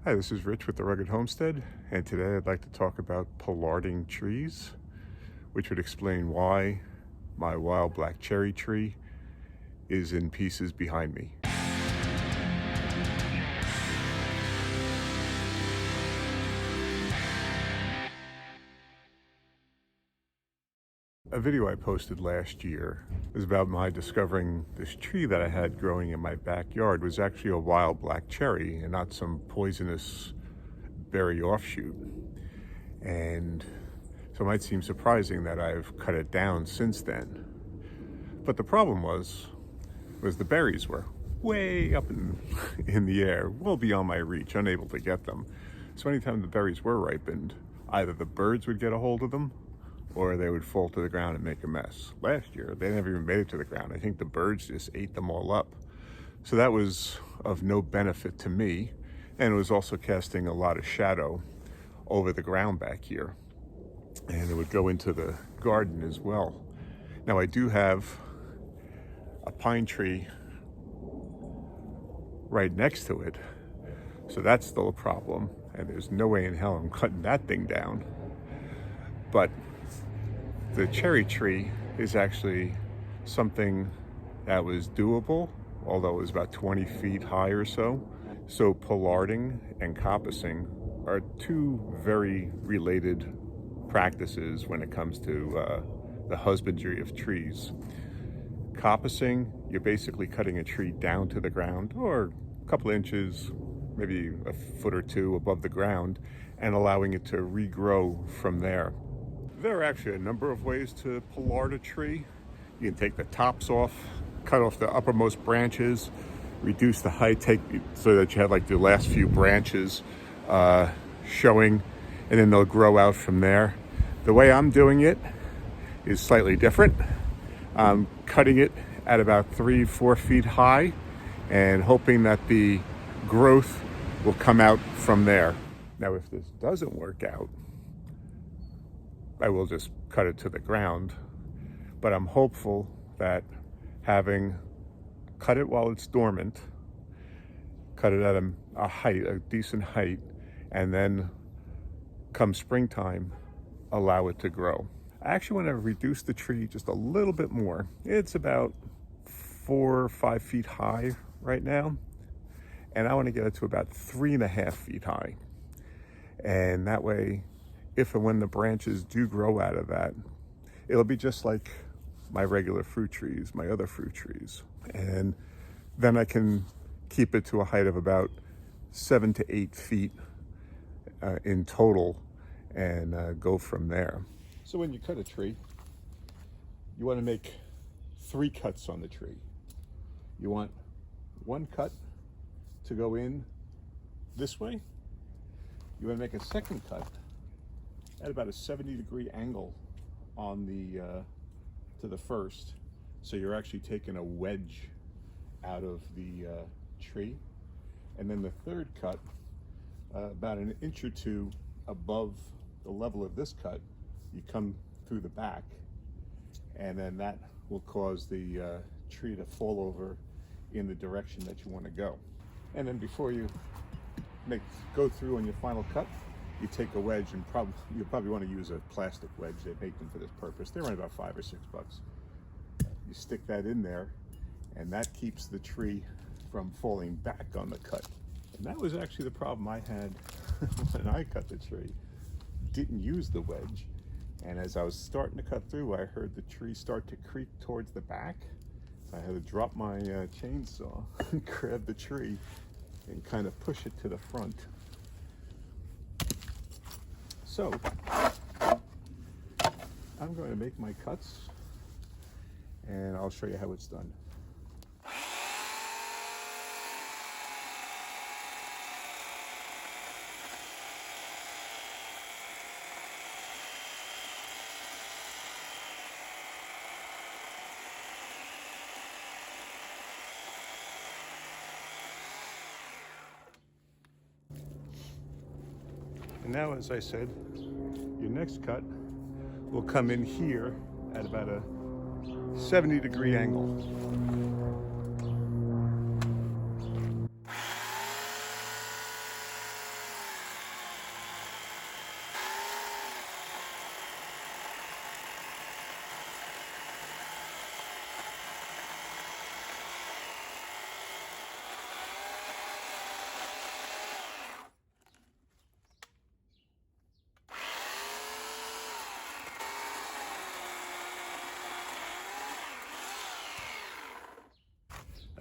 Hi, this is Rich with the Rugged Homestead, and today I'd like to talk about pollarding trees, which would explain why my wild black cherry tree is in pieces behind me. A video I posted last year was about my discovering this tree that I had growing in my backyard was actually a wild black cherry and not some poisonous berry offshoot. And so it might seem surprising that I've cut it down since then. But the problem was the berries were way up in the air, well beyond my reach, unable to get them. So anytime the berries were ripened, either the birds would get a hold of them or they would fall to the ground and make a mess. Last year, they never even made it to the ground. I think the birds just ate them all up. So that was of no benefit to me, and it was also casting a lot of shadow over the ground back here. And it would go into the garden as well. Now I do have a pine tree right next to it, so that's still a problem, and there's no way in hell I'm cutting that thing down. But the cherry tree is actually something that was doable, although it was about 20 feet high or so. So pollarding and coppicing are two very related practices when it comes to the husbandry of trees. Coppicing, you're basically cutting a tree down to the ground, or a couple inches, maybe a foot or two above the ground, and allowing it to regrow from there. There are actually a number of ways to pollard a tree. You can take the tops off, cut off the uppermost branches, reduce the height, so that you have like the last few branches showing, and then they'll grow out from there. The way I'm doing it is slightly different. I'm cutting it at about 3-4 feet high and hoping that the growth will come out from there. Now, if this doesn't work out, I will just cut it to the ground, but I'm hopeful that having cut it while it's dormant, cut it at a decent height, and then come springtime, allow it to grow. I actually want to reduce the tree just a little bit more. It's about 4 or 5 feet high right now, and I want to get it to about 3.5 feet high. And that way, if and when the branches do grow out of that, it'll be just like my regular fruit trees, my other fruit trees. And then I can keep it to a height of about 7 to 8 feet in total, and go from there. So when you cut a tree, you want to make 3 cuts on the tree. You want 1 cut to go in this way. You want to make a 2nd cut at about a 70-degree angle on the to the first, so you're actually taking a wedge out of the tree. And then the 3rd cut, about 1 inch or 2 above the level of this cut, you come through the back, and then that will cause the tree to fall over in the direction that you want to go. And then before you go through on your final cut, you take a wedge, and you probably want to use a plastic wedge. They make them for this purpose. They're around about $5 or $6. You stick that in there, and that keeps the tree from falling back on the cut. And that was actually the problem I had when I cut the tree. Didn't use the wedge, and as I was starting to cut through, I heard the tree start to creak towards the back. So I had to drop my chainsaw, grab the tree, and kind of push it to the front. So I'm going to make my cuts, and I'll show you how it's done. And now, as I said, your next cut will come in here at about a 70-degree angle.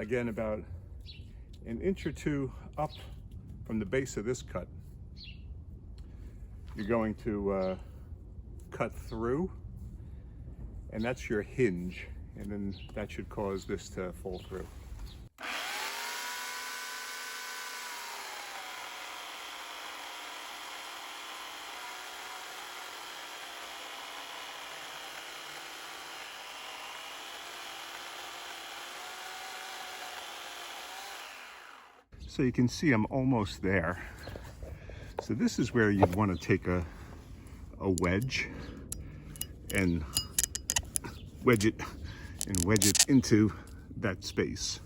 again, about an inch or two up from the base of this cut, you're going to cut through, and that's your hinge, and then that should cause this to fall through. So you can see I'm almost there. So this is where you'd want to take a wedge and wedge it into that space.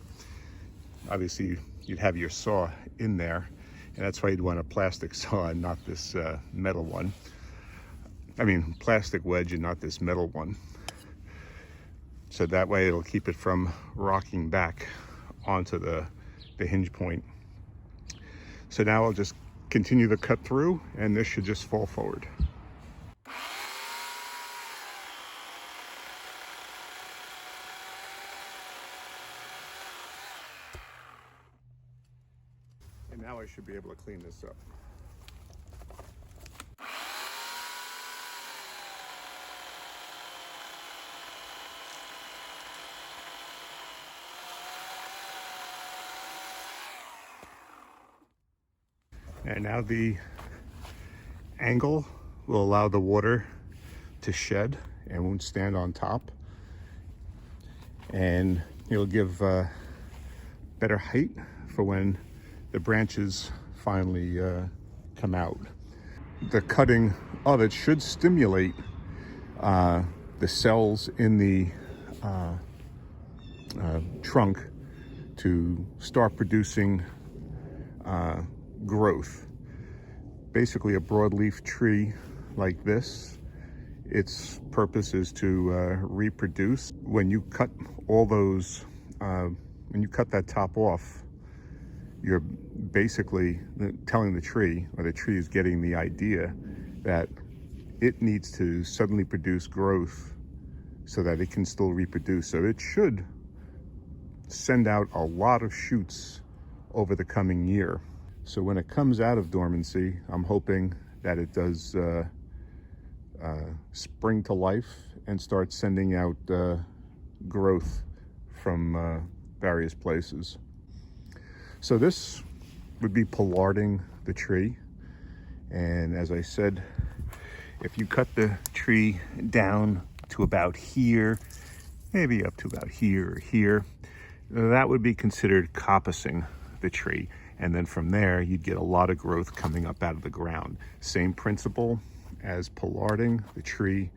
Obviously you'd have your saw in there, and that's why you'd want a plastic saw and not this metal one. I mean plastic wedge and not this metal one. So that way it'll keep it from rocking back onto the hinge point. So now I'll just continue the cut through, and this should just fall forward. And now I should be able to clean this up. And now the angle will allow the water to shed and won't stand on top. And it'll give better height for when the branches finally come out. The cutting of it should stimulate the cells in the trunk to start producing growth. Basically a broadleaf tree like this, its purpose is to reproduce. When you cut all those, when you cut that top off, you're basically telling the tree, or the tree is getting the idea that it needs to suddenly produce growth so that it can still reproduce. So it should send out a lot of shoots over the coming year. So when it comes out of dormancy, I'm hoping that it does spring to life and start sending out growth from various places. So this would be pollarding the tree. And as I said, if you cut the tree down to about here, maybe up to about here or here, that would be considered coppicing the tree. And then from there, you'd get a lot of growth coming up out of the ground. Same principle as pollarding. The tree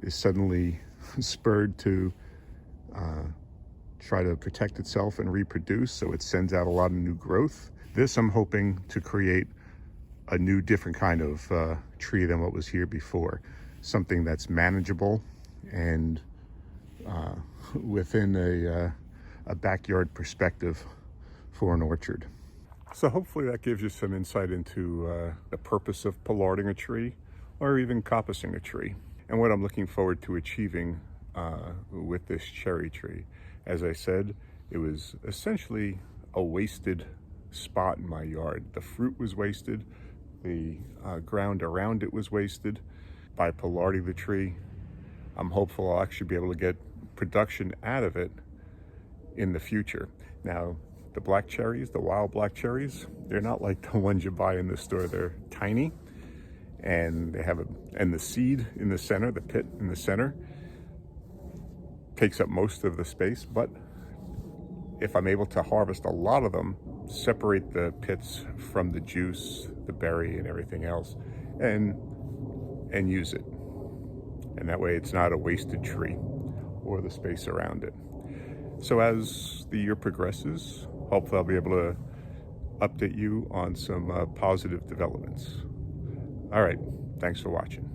is suddenly spurred to try to protect itself and reproduce, so it sends out a lot of new growth. This I'm hoping to create a new, different kind of tree than what was here before. Something that's manageable and within a backyard perspective for an orchard. So hopefully that gives you some insight into the purpose of pollarding a tree, or even coppicing a tree, and what I'm looking forward to achieving with this cherry tree. As I said, it was essentially a wasted spot in my yard. The fruit was wasted, the ground around it was wasted. By pollarding the tree, I'm hopeful I'll actually be able to get production out of it in the future. Now, the black cherries, the wild black cherries, they're not like the ones you buy in the store. They're tiny, and they have and the seed in the center, the pit in the center, takes up most of the space. But if I'm able to harvest a lot of them, separate the pits from the juice, the berry, and everything else, and use it, and that way it's not a wasted tree or the space around it. So as the year progresses, hopefully I'll be able to update you on some positive developments. All right, thanks for watching.